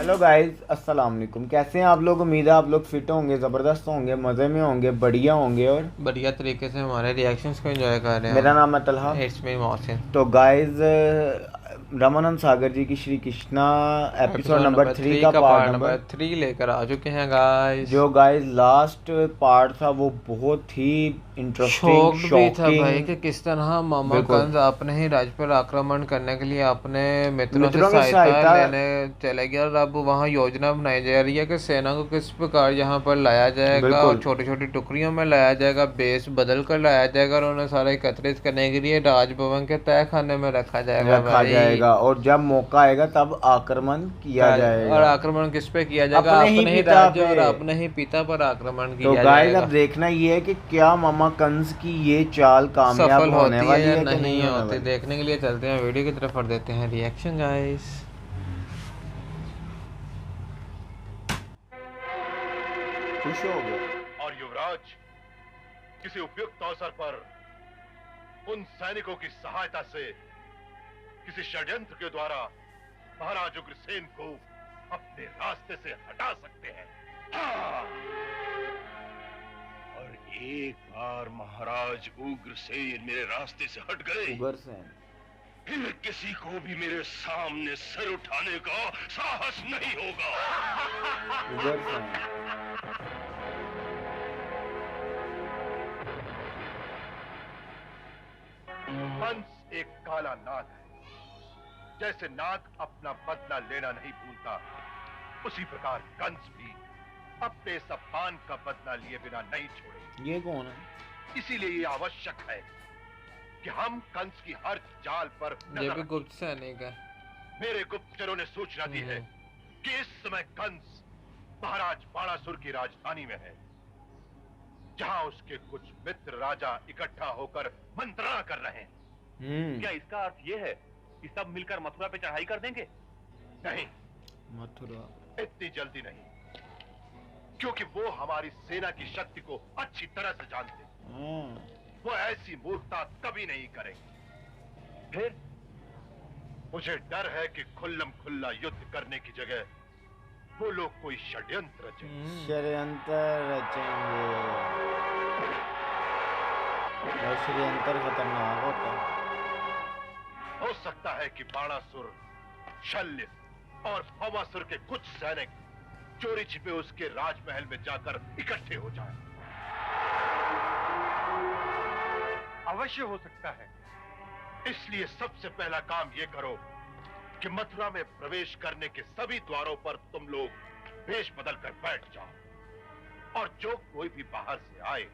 Hello guys, अस्सलाम वालेकुम। कैसे हैं आप लोग? उम्मीद है आप लोग फिट होंगे, ज़बरदस्त होंगे, मज़े में होंगे, बढ़िया होंगे। और बढ़िया तरीके से हमारे रिएक्शंस को एंजॉय कर रहे हैं मेरा नाम है तलहा। हम। It's me Mohsin. तो गाइस, रामानंद सागर जी की Shri Krishna episode episode number number 3 three का का पार्ट पार्ट नंबर नंबर 3 लेकर आ चुके हैं गाइस। जो गाइस लास्ट पार्ट था वो बहुत ही इंटरेस्टिंग, शॉक्ड भी था भाई शॉकिंग। कि किस तरह मामा बिल्कुल। कंस अपने ही राज्य पर आक्रमण करने के लिए अपने मित्रों से मित्रों की सहायता सहायता। लेने चले गया। और अब वहाँ योजना बनाई जा रही है कि सेना को किस प्रकार यहाँ पर लाया जाएगा और बिल्कुल। छोटी छोटी टुकड़ियों में लाया जाएगा, बेस बदल कर लाया जाएगा और उन्हें सारा एकत्रित करने के लिए राजभवन के तय खाने में रखा जाएगा रखा भाई। जाएगा और जब मौका आएगा तब आक्रमण किया और जाएगा। आक्रमण किस पे किया जाएगा? अपने ही अपने ही पिता राज्य पे। और अपने ही पिता पर आक्रमण तो किया गाइस, अब जाएगा। देखना ये है कि क्या मामा कंस की ये चाल कामयाब सफल होने होती है वाली या है कि नहीं नहीं होने होती, वाली। देखने के लिए चलते हैं वीडियो की तरफ और देते हैं रिएक्शन गाइस। खुश हो गए। और युवराज किसी उपयुक्त अवसर पर उन सैनिकों की सहायता से किसी षड्यंत्र के द्वारा महाराज उग्रसेन को अपने रास्ते से हटा सकते हैं। हाँ! और एक बार महाराज उग्रसेन मेरे रास्ते से हट गए, उग्रसेन फिर किसी को भी मेरे सामने सर उठाने का साहस नहीं होगा। उग्रसेन कंस एक काला नाग है। जैसे नाग अपना बदला लेना नहीं भूलता, उसी प्रकार कंस भी अपने इस अपमान का बदला लिए बिना नहीं छोड़े। ये कौन है? इसीलिए ये आवश्यक है कि हम कंस की हर चाल पर ये नजर भी रखें। गुप्त सैनिक है। मेरे गुप्तचरों ने सूचना दी है कि इस समय कंस महाराज बाणासुर की राजधानी में है, जहां उसके कुछ मित्र राजा इकट्ठा होकर मंत्रणा कर रहे हैं। क्या इसका अर्थ यह है कि सब मिलकर मथुरा पे चढ़ाई कर देंगे? नहीं, मथुरा। इतनी जल्दी नहीं, क्योंकि वो हमारी सेना की शक्ति को अच्छी तरह से जानते हैं। वो ऐसी मूर्खता कभी नहीं करेंगे। फिर मुझे डर है कि खुल्लम खुल्ला युद्ध करने की जगह वो लोग कोई षड्यंत्र रचेंगे। षड्यंत्र रचेंगे और षड्यंत्र खतरनाक होता है। हो सकता है कि बाणासुर, शल्य और भवासुर के कुछ सैनिक चोरी छिपे उसके राजमहल में जाकर इकट्ठे हो जाएं। अवश्य हो सकता है। इसलिए सबसे पहला काम ये करो कि मथुरा में प्रवेश करने के सभी द्वारों पर तुम लोग वेश बदल कर बैठ जाओ और जो कोई भी बाहर से आए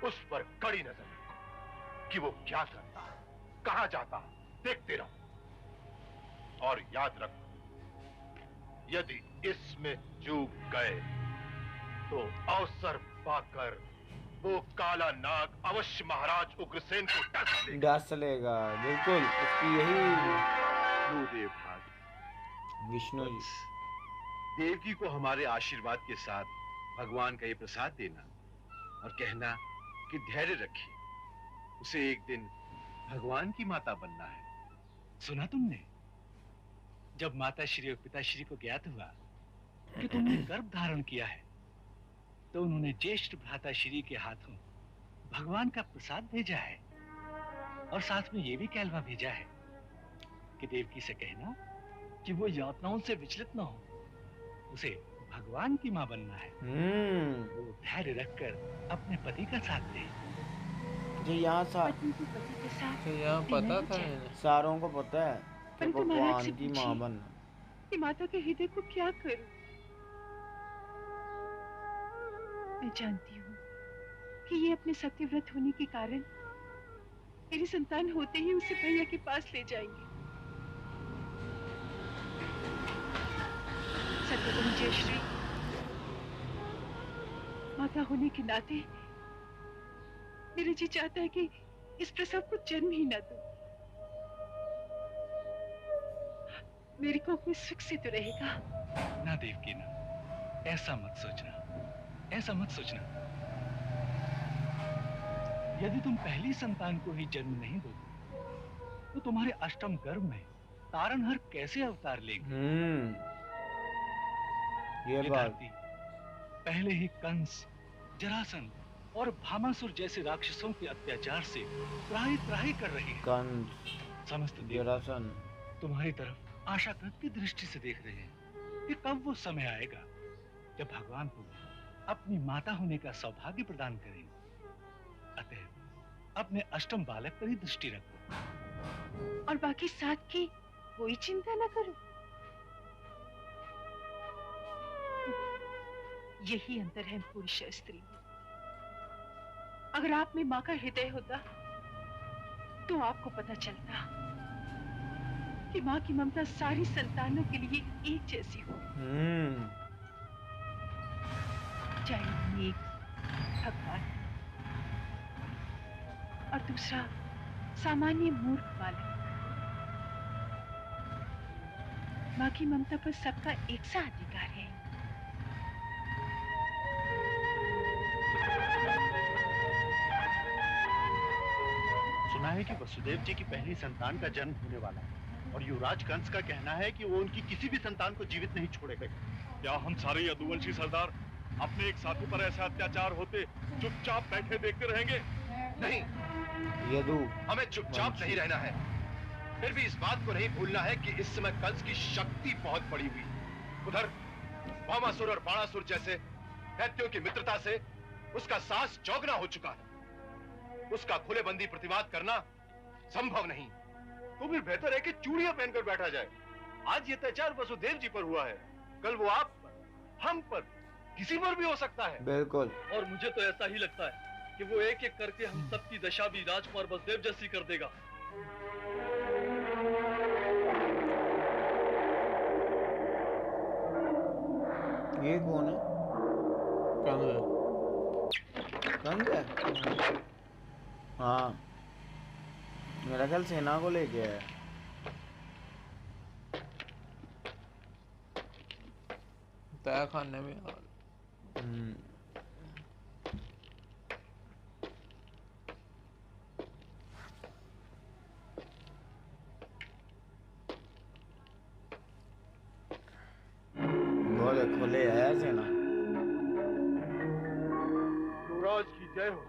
उस पर कड़ी नजर रखो कि वो क्या करता है, कहां जाता है, देखते रहो। और याद रखो, यदि इसमें चूक गए तो अवसर पाकर वो काला नाग अवश्य महाराज उग्रसेन को डस लेगा। डस लेगा, बिल्कुल उसकी यही। गुरुदेव भाग विष्णु जी। देवकी को हमारे आशीर्वाद के साथ भगवान का ये प्रसाद देना और कहना कि धैर्य रखिए, उसे एक दिन भगवान की माता बनना है। सुना तुमने? जब माता श्री और पिता श्री को ज्ञात हुआ कि तुमने गर्भ धारण किया है, तो उन्होंने ज्येष्ठ भ्राता श्री के हाथों भगवान का प्रसाद भेजा है और साथ में ये भी कहलवा भेजा है कि देवकी से कहना कि वो यातनाओं से विचलित न हो, उसे भगवान की मां बनना है। वो धैर्य रखकर अपने पति का साथ दे। जो यहाँ यहाँ पता था इन्हें। सारों को पता है कि परंतु महाराज भगवान से की पूछिए मां बनना। कि माता के हृदय को क्या करूं? मैं जानती हूँ कि ये अपने सत्यव्रत होने के कारण मेरी संतान होते ही उसे भैया के पास ले जाएंगे। सत्यवती जयश्री माता होने के नाते मेरा जी चाहता है कि इस प्रसव को जन्म ही न दूं। मेरी कोख में सुख से तो रहेगा। ना देवकी ना, ऐसा मत सोचना, ऐसा मत सोचना। यदि तुम पहली संतान को ही जन्म नहीं दोगे तो तुम्हारे अष्टम गर्भ में तारनहर कैसे अवतार लेंगे? ये ये बात धरती पहले ही कंस, जरासंध और भामासुर जैसे राक्षसों के अत्याचार से त्राही त्राही कर रही है। कंस, समस्त देव जरासन, तुम्हारी तरफ आशाकृत की दृष्टि से देख रहे हैं कि कब वो समय आएगा जब भगवान तुम्हें अपनी माता होने का सौभाग्य प्रदान करेंगे। अतः अपने अष्टम बालक पर ही दृष्टि रखो और बाकी 7 की कोई चिंता न करो। यही अंतर है पुरुष और स्त्री में। अगर आप में माँ का हृदय होता तो आपको पता चलता कि माँ की ममता सारी संतानों के लिए एक जैसी हो, चाहे एक भगवान और दूसरा सामान्य मूर्ख बालक। माँ की ममता पर सबका एक सा अधिकार है। सुना है कि वसुदेव जी की पहली संतान का जन्म होने वाला है और युवराज कंस का कहना है कि वो उनकी किसी भी संतान को जीवित नहीं छोड़ेगा। क्या हम सारे यदुवंशी सरदार अपने एक साथी पर ऐसा अत्याचार होते चुपचाप बैठे देखते रहेंगे? नहीं, यदु हमें चुपचाप नहीं रहना है। फिर भी इस बात को नहीं भूलना है कि इस समय कंस की शक्ति बहुत बढ़ी हुई। उधर भामासुर और बाणासुर जैसे दैत्यों की मित्रता से उसका साहस चौगुना हो चुका है। उसका खुले बंदी प्रतिवाद करना संभव नहीं। तो फिर बेहतर है कि चूड़ियां पहनकर बैठा जाए। आज ये अत्याचार वसुदेव जी पर हुआ है, कल वो आप पर, हम पर, किसी पर भी हो सकता है। बिल्कुल। और मुझे तो ऐसा ही लगता है कि वो एक एक करके हम सबकी दशा भी राजकुमार वसुदेव जैसी कर देगा। ये कौन है? कंस है? हाँ, मेरा ख्याल सेना को लेके आया। तय खाने में बहुत खुले आया सेना। युवराज की जय हो।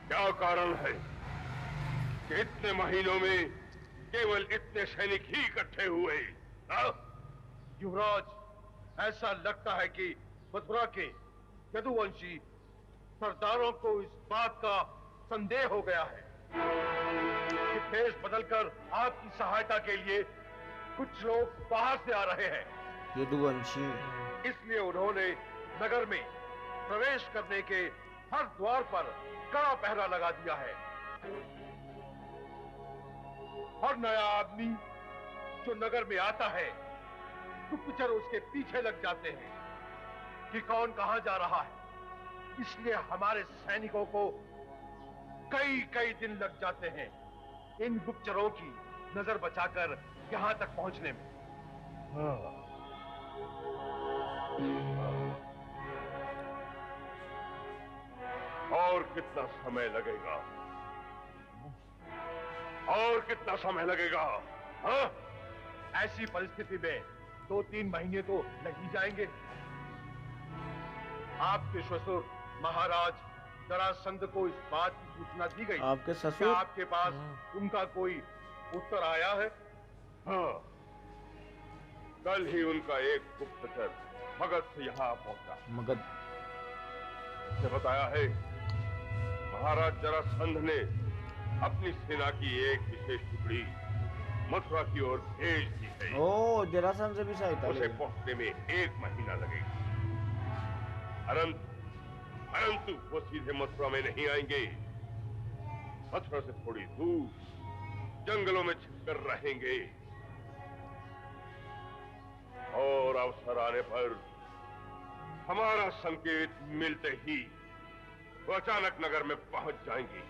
क्या कारण है कि इतने महीनों में केवल इतने सैनिक ही इकट्ठे हुए? युवराज, ऐसा लगता है कि मथुरा के यदुवंशी सरदारों को इस बात का संदेह हो गया है कि देश बदलकर आपकी सहायता के लिए कुछ लोग बाहर से आ रहे हैं। यदुवंशी। इसलिए उन्होंने नगर में प्रवेश करने के हर द्वार पर कड़ा पहरा लगा दिया है। हर नया आदमी जो नगर में आता है, गुप्तचर उसके पीछे लग जाते हैं कि कौन कहां जा रहा है। इसलिए हमारे सैनिकों को कई कई दिन लग जाते हैं इन गुप्तचरों की नजर बचाकर यहां तक पहुंचने में। और कितना समय लगेगा? और कितना समय लगेगा? हाँ? ऐसी परिस्थिति में 2-3 महीने तो लग ही जाएंगे। आपके ससुर महाराज जरासंध को इस बात की सूचना दी गई। आपके क्या ससुर? आपके पास उनका कोई उत्तर आया है? हाँ, कल ही उनका एक गुप्तचर मगध से यहाँ पहुंचा। मगध। उसने बताया है महाराज जरासंध ने अपनी सेना की एक विशेष टुकड़ी मथुरा की ओर भेज दी है। ओ, जरासंध से भी सहायता उसे लेगी। पहुंचने में 1 महीना लगेगा। अनंत परंतु वो सीधे मथुरा में नहीं आएंगे। मथुरा से थोड़ी दूर जंगलों में छिपकर रहेंगे और अवसर आने पर हमारा संकेत मिलते ही वो अचानक नगर में पहुंच जाएंगे।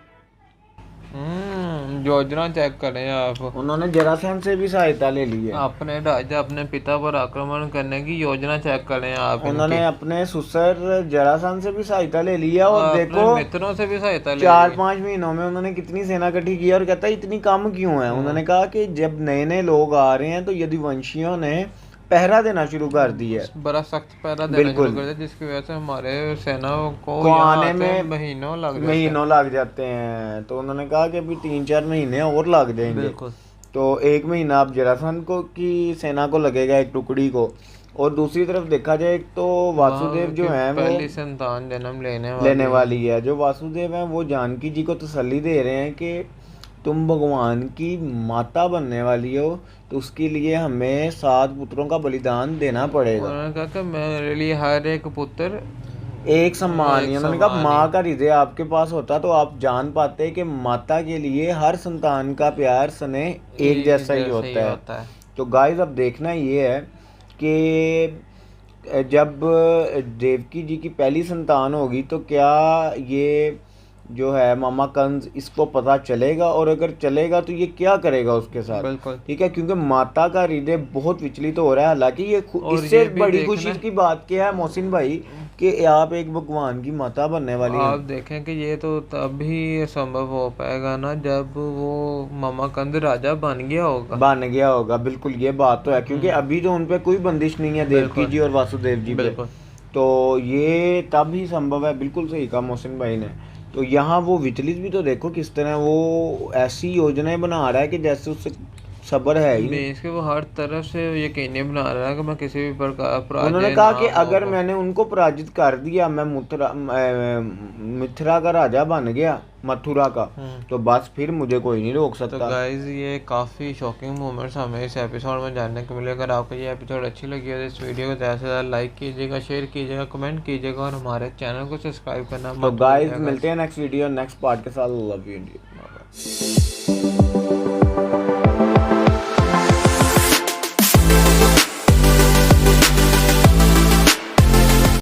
योजना चेक करें आप। उन्होंने जरासंध से भी सहायता ले ली है। अपने राजा अपने पिता पर आक्रमण करने की योजना चेक करें आप। उन्होंने अपने ससुर जरासंध से भी सहायता ले ली है और अपने देखो मित्रों से भी सहायता ले ली। 4-5 महीनों में उन्होंने कितनी सेना इकट्ठी की है। और कहता है इतनी कम क्यों है। उन्होंने कहा कि जब नए नए लोग आ रहे हैं तो यदुवंशियों ने पहरा देना शुरू कर दिया है, बड़ा सख्त पहरा देना शुरू कर दिया, जिसकी वजह से हमारे सेना को आने में महीनों लग जाते हैं। तो उन्होंने कहा कि अभी 3-4 महीने और लग जाएंगे। बिल्कुल। तो 1 महीना अब जरासंध को की सेना को लगेगा, एक टुकड़ी को। और दूसरी तरफ देखा जाए तो वासुदेव जो है वो पहली संतान जन्म लेने वाली है। जो वासुदेव है वो जानकी जी को तसल्ली दे रहे हैं कि तुम भगवान की माता बनने वाली हो, तो उसके लिए हमें 7 पुत्रों का बलिदान देना पड़ेगा। उन्होंने कहा कि मेरे लिए हर एक पुत्र एक सम्मान ही। उन्होंने कहा माँ का हृदय आपके पास होता तो आप जान पाते कि माता के लिए हर संतान का प्यार स्नेह एक जैसा ही होता है। तो गाइस अब देखना ये है कि जब देवकी जी की पहली संतान होगी तो क्या ये जो है मामा कंस इसको पता चलेगा, और अगर चलेगा तो ये क्या करेगा उसके साथ। बिल्कुल। ठीक है, क्योंकि माता का हृदय बहुत विचलित हो रहा है। हालांकि ये इससे बड़ी खुशी की बात क्या है मोहसिन भाई कि आप एक भगवान की माता बनने वाली आप देखें कि ये तो तभी संभव हो पाएगा ना जब वो मामा कंद राजा बन गया होगा। बिल्कुल, ये बात तो है, क्योंकि अभी तो उन पे कोई बंदिश नहीं है देवकी जी और वासुदेव जी पे। तो ये तब ही संभव है। बिल्कुल सही कहा मोहसिन भाई ने। तो यहाँ वो विचलित भी तो देखो किस तरह वो ऐसी योजनाएं बना रहा है कि जैसे उससे सब्र है ही नहीं। इसके वो हर तरफ से यकीनी बना रहा है कि मैं किसी भी प्रकार उन्होंने कहा कि अगर मैंने उनको पराजित कर दिया, मैं मिथिला का राजा बन गया, मथुरा का, तो बस फिर मुझे कोई नहीं रोक सकता। तो गाइस ये काफ़ी शॉकिंग मोमेंट्स हमें इस एपिसोड में जानने को मिले। अगर आपको ये एपिसोड अच्छी लगी हो तो इस वीडियो को ज़्यादा से ज़्यादा लाइक कीजिएगा, शेयर कीजिएगा, कमेंट कीजिएगा और हमारे चैनल को सब्सक्राइब करना। तो गाइस मिलते हैं नेक्स्ट वीडियो नेक्स्ट पार्ट के साथ। Love you India.